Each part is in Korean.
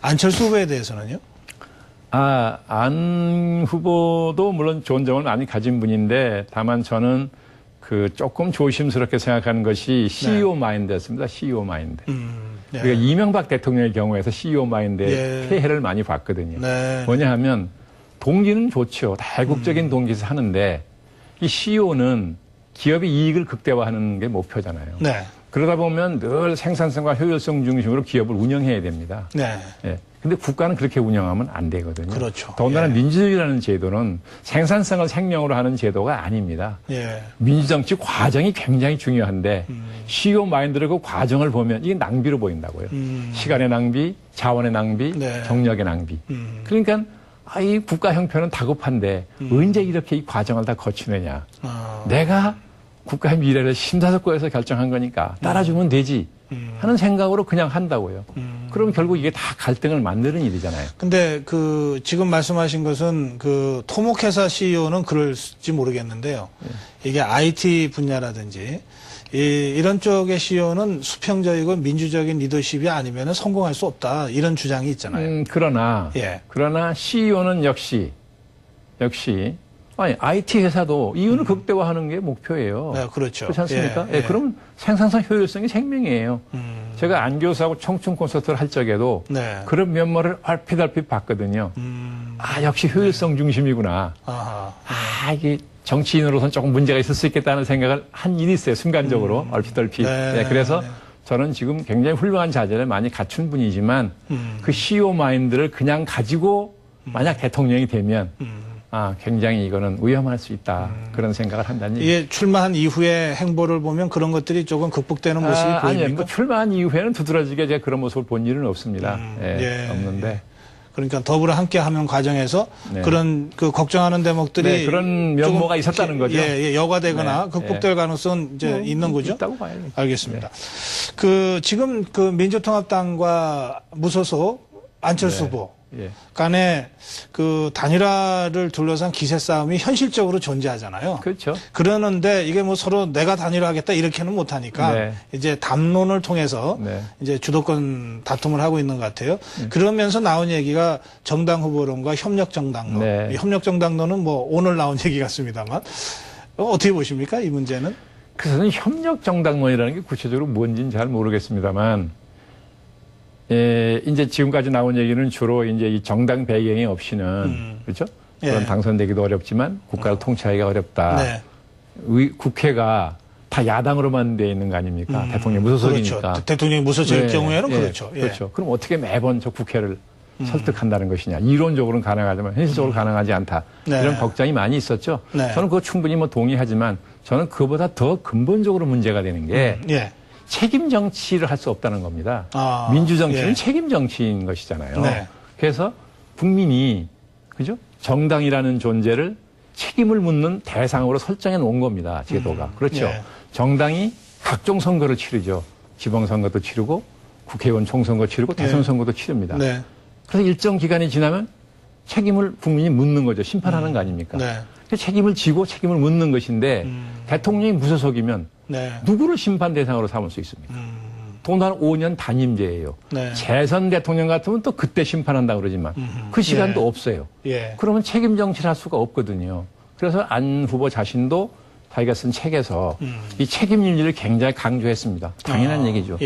안철수 후보에 대해서는요? 안 후보도 물론 좋은 점을 많이 가진 분인데 다만 저는 그 조금 조심스럽게 생각하는 것이 CEO 마인드였습니다. CEO 마인드. 네. 우리가 이명박 대통령의 경우에서 CEO 마인드의 예. 폐해를 많이 봤거든요. 네. 뭐냐 하면 동기는 좋죠. 다국적인 동기에서 하는데 이 CEO는 기업의 이익을 극대화하는 게 목표잖아요. 네. 그러다 보면 늘 생산성과 효율성 중심으로 기업을 운영해야 됩니다. 네. 예. 근데 국가는 그렇게 운영하면 안 되거든요. 그렇죠. 더군다나 예. 민주주의라는 제도는 생산성을 생명으로 하는 제도가 아닙니다. 예. 민주정치 과정이 굉장히 중요한데 CEO 마인드를 그 과정을 보면 이게 낭비로 보인다고요. 시간의 낭비, 자원의 낭비, 네. 경력의 낭비. 그러니까 이 국가 형편은 다급한데 언제 이렇게 이 과정을 다 거치느냐. 내가 국가의 미래를 심사숙고해서 결정한 거니까 따라주면 되지 하는 생각으로 그냥 한다고요. 그럼 결국 이게 다 갈등을 만드는 일이잖아요. 근데 그 지금 말씀하신 것은 그 토목회사 CEO는 그럴지 모르겠는데요. 이게 IT 분야라든지 이런 쪽의 CEO는 수평적이고 민주적인 리더십이 아니면 성공할 수 없다. 이런 주장이 있잖아요. 그러나 CEO는 역시 IT 회사도 이윤을 극대화하는 게 목표예요. 네, 그렇죠. 그렇지 않습니까? 그럼 생산성 효율성이 생명이에요. 제가 안 교수하고 청춘 콘서트를 할 적에도 그런 면모를 얼핏 봤거든요. 역시 효율성 중심이구나. 이게 정치인으로서는 조금 문제가 있을 수 있겠다는 생각을 한 일이 있어요. 순간적으로 얼핏. 그래서 저는 지금 굉장히 훌륭한 자질을 많이 갖춘 분이지만 그 CEO 마인드를 그냥 가지고 만약 대통령이 되면 굉장히 이거는 위험할 수 있다. 그런 생각을 한다는 얘기죠. 이게 출마한 이후의 행보를 보면 그런 것들이 조금 극복되는 모습이 보입니까? 아니요. 출마한 이후에는 두드러지게 제가 그런 모습을 본 일은 없습니다. 없는데. 그러니까 더불어 함께하는 과정에서 그런 그 걱정하는 대목들이 그런 면모가 있었다는 거죠. 여과되거나 극복될 가능성은 이제 있는 거죠. 있다고 봐요. 알겠습니다. 그 지금 그 민주통합당과 무소속 안철수 후보 간에 그 단일화를 둘러싼 기세 싸움이 현실적으로 존재하잖아요. 그렇죠. 그러는데 이게 뭐 서로 내가 단일화하겠다 이렇게는 못하니까 이제 담론을 통해서 이제 주도권 다툼을 하고 있는 것 같아요. 그러면서 나온 얘기가 정당 후보론과 협력 정당론. 협력 정당론은 뭐 오늘 나온 얘기 같습니다만 어떻게 보십니까 이 문제는? 그래서 협력 정당론이라는 게 구체적으로 뭔지는 잘 모르겠습니다만. 이제 지금까지 나온 얘기는 주로 이제 이 정당 배경이 없이는, 그렇죠? 그런 당선되기도 어렵지만 국가를 통치하기가 어렵다. 국회가 다 야당으로만 돼 있는 거 아닙니까? 대통령 무소속이니까. 그렇죠. 대통령이 무소속일 경우에는 그렇죠. 그렇죠. 그럼 어떻게 매번 저 국회를 설득한다는 것이냐. 이론적으로는 가능하지만 현실적으로 가능하지 않다. 이런 걱정이 많이 있었죠. 저는 그거 충분히 뭐 동의하지만 저는 그보다 더 근본적으로 문제가 되는 게 책임 정치를 할 수 없다는 겁니다. 민주 정치는 책임 정치인 것이잖아요. 그래서 국민이 그죠? 정당이라는 존재를 책임을 묻는 대상으로 설정해 놓은 겁니다. 제도가. 그렇죠. 정당이 각종 선거를 치르죠. 지방선거도 치르고 국회의원 총선거 치르고 대선 선거도 치릅니다. 그래서 일정 기간이 지나면 책임을 국민이 묻는 거죠. 심판하는 거 아닙니까? 책임을 지고 책임을 묻는 것인데 대통령이 무소속이면 누구를 심판 대상으로 삼을 수 있습니까? 동안 5년 단임제예요. 재선 대통령 같으면 또 그때 심판한다고 그러지만 그 시간도 없어요. 그러면 책임 정치를 할 수가 없거든요. 그래서 안 후보 자신도 자기가 쓴 책에서 이 책임 윤리를 굉장히 강조했습니다. 당연한 얘기죠.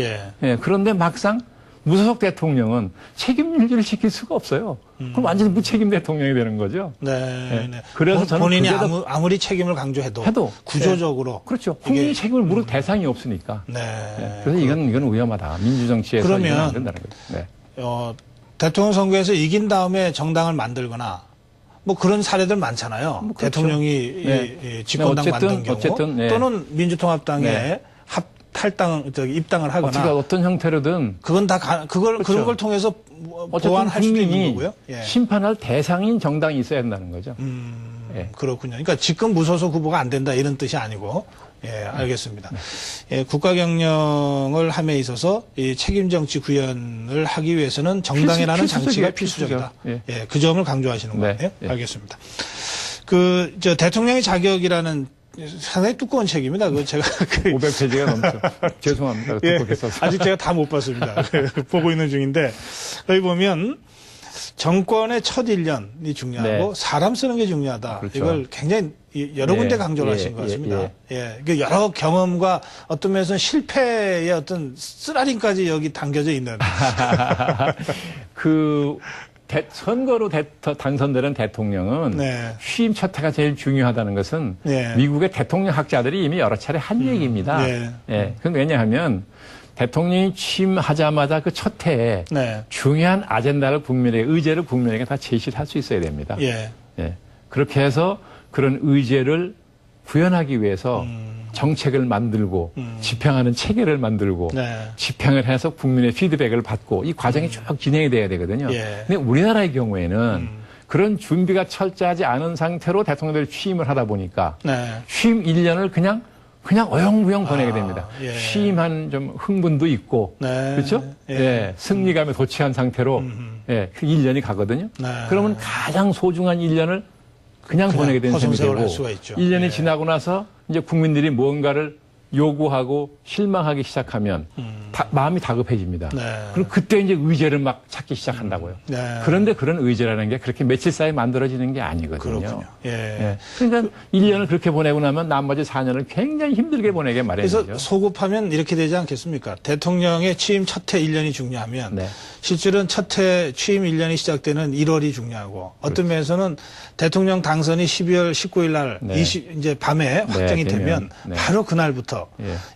그런데 막상 무소속 대통령은 책임 윤리를 지킬 수가 없어요. 그럼 완전히 무책임 대통령이 되는 거죠. 그래서 저는 본인이 아무리 책임을 강조해도 구조적으로 그렇죠. 국민이 책임을 물을 대상이 없으니까. 그래서 이건 위험하다. 민주정치에서 그러면 안 된다는 거죠. 대통령 선거에서 이긴 다음에 정당을 만들거나 뭐 그런 사례들 많잖아요. 그렇죠. 대통령이 집권당 만든 경우 또는 민주통합당에 입당을 하거나 어떤 형태로든 그건 다 그런 걸 통해서 보완할 수도 있는 거고요. 심판할 대상인 정당이 있어야 한다는 거죠. 그렇군요. 그러니까 직권 무소속 후보가 안 된다 이런 뜻이 아니고 알겠습니다. 국가 경영을 함에 있어서 이 책임 정치 구현을 하기 위해서는 정당이라는 장치가 필수적이다. 그 점을 강조하시는 것 같아요. 알겠습니다. 대통령의 자격이라는 상당히 두꺼운 책입니다. 그거 제가 500페이지가 넘죠. 죄송합니다. 두껍게 써서. 아직 제가 다 못 봤습니다. 보고 있는 중인데 여기 보면 정권의 첫 1년이 중요하고 사람 쓰는 게 중요하다. 그렇죠. 이걸 굉장히 여러 군데 강조를 하신 것 같습니다. 그 여러 경험과 어떤 면에서는 실패의 어떤 쓰라림까지 여기 담겨져 있는. 선거로 당선되는 대통령은 취임 첫 해가 제일 중요하다는 것은 미국의 대통령 학자들이 이미 여러 차례 한 얘기입니다. 그건 왜냐하면 대통령이 취임하자마자 그 첫 해에 중요한 아젠다를 의제를 국민에게 다 제시를 할 수 있어야 됩니다. 그렇게 해서 그런 의제를 구현하기 위해서 정책을 만들고 집행하는 체계를 만들고 집행을 해서 국민의 피드백을 받고 이 과정이 쭉 진행이 돼야 되거든요. 근데 우리나라의 경우에는 그런 준비가 철저하지 않은 상태로 대통령들이 취임을 하다 보니까 취임 1년을 그냥 어영부영 보내게 됩니다. 취임한 좀 흥분도 있고 그렇죠? 승리감에 도취한 상태로 그 1년이 가거든요. 그러면 가장 소중한 1년을 그냥 보내게 되는 셈이 되고 1년이 지나고 나서 이제 국민들이 무언가를 요구하고 실망하기 시작하면 마음이 다급해집니다. 그럼 그때 이제 의제를 막 찾기 시작한다고요. 그런데 그런 의제라는 게 그렇게 며칠 사이에 만들어지는 게 아니거든요. 그렇군요. 그러니까 1년을 그렇게 보내고 나면 나머지 4년을 굉장히 힘들게 보내게 마련이죠. 그래서 소급하면 이렇게 되지 않겠습니까? 대통령의 취임 첫 해 1년이 중요하면 실질은 첫 해 취임 1년이 시작되는 1월이 중요하고 어떤 면에서는 대통령 당선이 12월 19일 날 이제 밤에 확정이 되면 바로 그날부터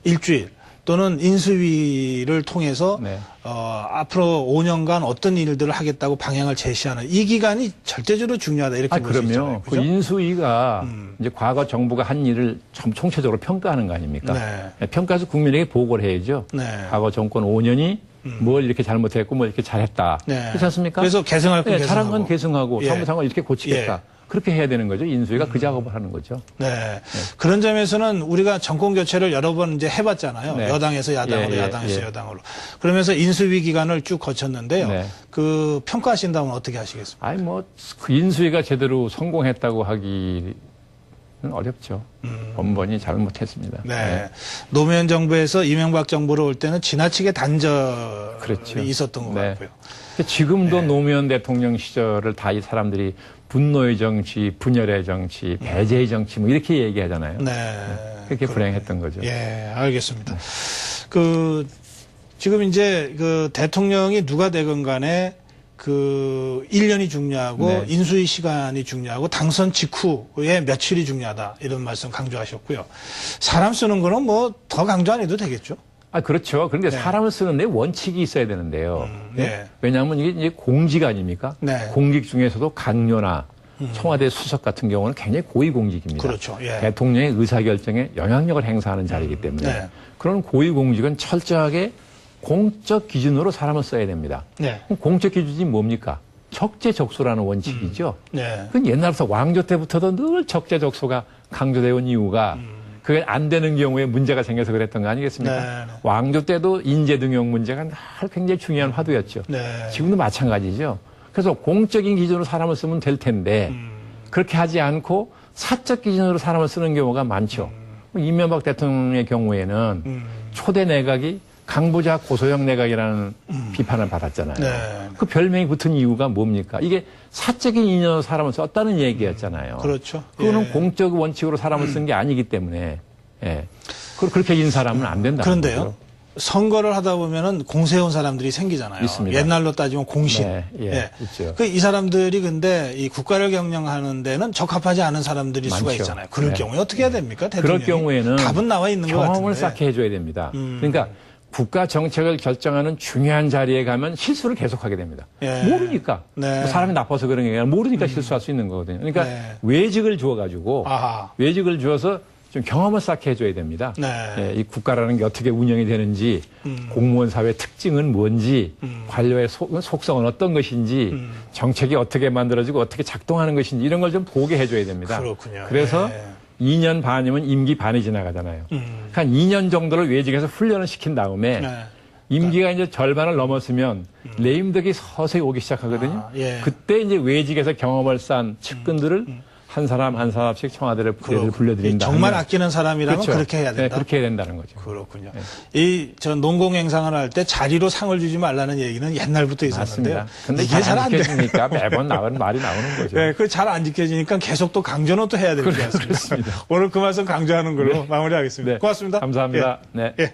일주일 또는 인수위를 통해서 앞으로 5년간 어떤 일들을 하겠다고 방향을 제시하는 이 기간이 절대적으로 중요하다 이렇게 볼 수 있잖아요. 그럼요. 그 인수위가 이제 과거 정부가 한 일을 총체적으로 평가하는 거 아닙니까? 평가해서 국민에게 보고를 해야죠. 과거 정권 5년이 뭘 이렇게 잘못했고 뭘 이렇게 잘했다. 그렇지 않습니까? 그래서 개성할 건 개성하고. 잘한 건 개성하고 잘못한 건 이렇게 고치겠다. 그렇게 해야 되는 거죠. 인수위가 그 작업을 하는 거죠. 그런 점에서는 우리가 정권 교체를 여러 번 이제 해봤잖아요. 여당에서 야당으로, 야당에서 여당으로. 그러면서 인수위 기간을 쭉 거쳤는데요. 그 평가하신다면 어떻게 하시겠습니까? 아니 그 인수위가 제대로 성공했다고 하기는 어렵죠. 번번이 잘못했습니다. 노무현 정부에서 이명박 정부로 올 때는 지나치게 단절이 있었던 것 같고요. 지금도 노무현 대통령 시절을 다 이 사람들이 분노의 정치, 분열의 정치, 배제의 정치 뭐 이렇게 얘기하잖아요. 그렇게 불행했던 거죠. 알겠습니다. 지금 이제 그 대통령이 누가 되건 간에 그 1년이 중요하고 인수위 시간이 중요하고 당선 직후에 며칠이 중요하다 이런 말씀 강조하셨고요. 사람 쓰는 거는 뭐 더 강조 안 해도 되겠죠. 그렇죠. 그런데 사람을 쓰는데 원칙이 있어야 되는데요. 왜냐하면 이게 이제 공직 아닙니까? 공직 중에서도 강요나 청와대 수석 같은 경우는 굉장히 고위공직입니다. 그렇죠. 대통령의 의사결정에 영향력을 행사하는 자리이기 때문에 그런 고위공직은 철저하게 공적 기준으로 사람을 써야 됩니다. 공적 기준이 뭡니까? 적재적소라는 원칙이죠. 그건 옛날부터 왕조 때부터도 늘 적재적소가 강조되어 온 이유가 그게 안 되는 경우에 문제가 생겨서 그랬던 거 아니겠습니까? 왕조 때도 인재 등용 문제가 늘 굉장히 중요한 화두였죠. 지금도 마찬가지죠. 그래서 공적인 기준으로 사람을 쓰면 될 텐데 그렇게 하지 않고 사적 기준으로 사람을 쓰는 경우가 많죠. 이명박 대통령의 경우에는 초대 내각이 강부자 고소형 내각이라는 비판을 받았잖아요. 그 별명이 붙은 이유가 뭡니까? 이게 사적인 인연으로 사람을 썼다는 얘기였잖아요. 그렇죠. 그거는 공적 원칙으로 사람을 쓴 게 아니기 때문에 그렇게 인 사람은 안 된다. 그런데요. 선거를 하다 보면은 공세운 사람들이 생기잖아요. 있습니다. 옛날로 따지면 공신. 있죠. 이 사람들이 근데 이 국가를 경영하는 데는 적합하지 않은 사람들일 수가 있잖아요. 그럴 경우에 어떻게 해야 됩니까? 그럴 경우에는 답은 나와 있는 것 같은데. 경험을 쌓게 해줘야 됩니다. 그러니까 국가 정책을 결정하는 중요한 자리에 가면 실수를 계속하게 됩니다. 모르니까. 뭐 사람이 나빠서 그런 게 아니라 모르니까 실수할 수 있는 거거든요. 그러니까 외직을 주어가지고 외직을 주어서 좀 경험을 쌓게 해줘야 됩니다. 이 국가라는 게 어떻게 운영이 되는지, 공무원 사회의 특징은 뭔지, 관료의 속성은 어떤 것인지, 정책이 어떻게 만들어지고 어떻게 작동하는 것인지 이런 걸 좀 보게 해줘야 됩니다. 그렇군요. 그래서 2년 반이면 임기 반이 지나가잖아요. 한 2년 정도를 외직에서 훈련을 시킨 다음에 임기가 이제 절반을 넘었으면 레임덕이 서서히 오기 시작하거든요. 그때 이제 외직에서 경험을 쌓은 측근들을 한 사람 한 사람씩 청와대를 불려드린다. 정말 아끼는 사람이라면 그렇죠. 그렇게 해야 된다. 네, 그렇게 해야 된다는 거죠. 그렇군요. 네. 저 농공행상을 할 때 자리로 상을 주지 말라는 얘기는 옛날부터 있었는데요. 근데 이게 잘 안 지켜지니까 매번 말이 나오는 거죠. 네, 그 잘 안 지켜지니까 계속 또 강조는 또 해야 될 것 같습니다. 오늘 그 말씀 강조하는 걸로 마무리하겠습니다. 네. 고맙습니다. 감사합니다. 예. 네. 예.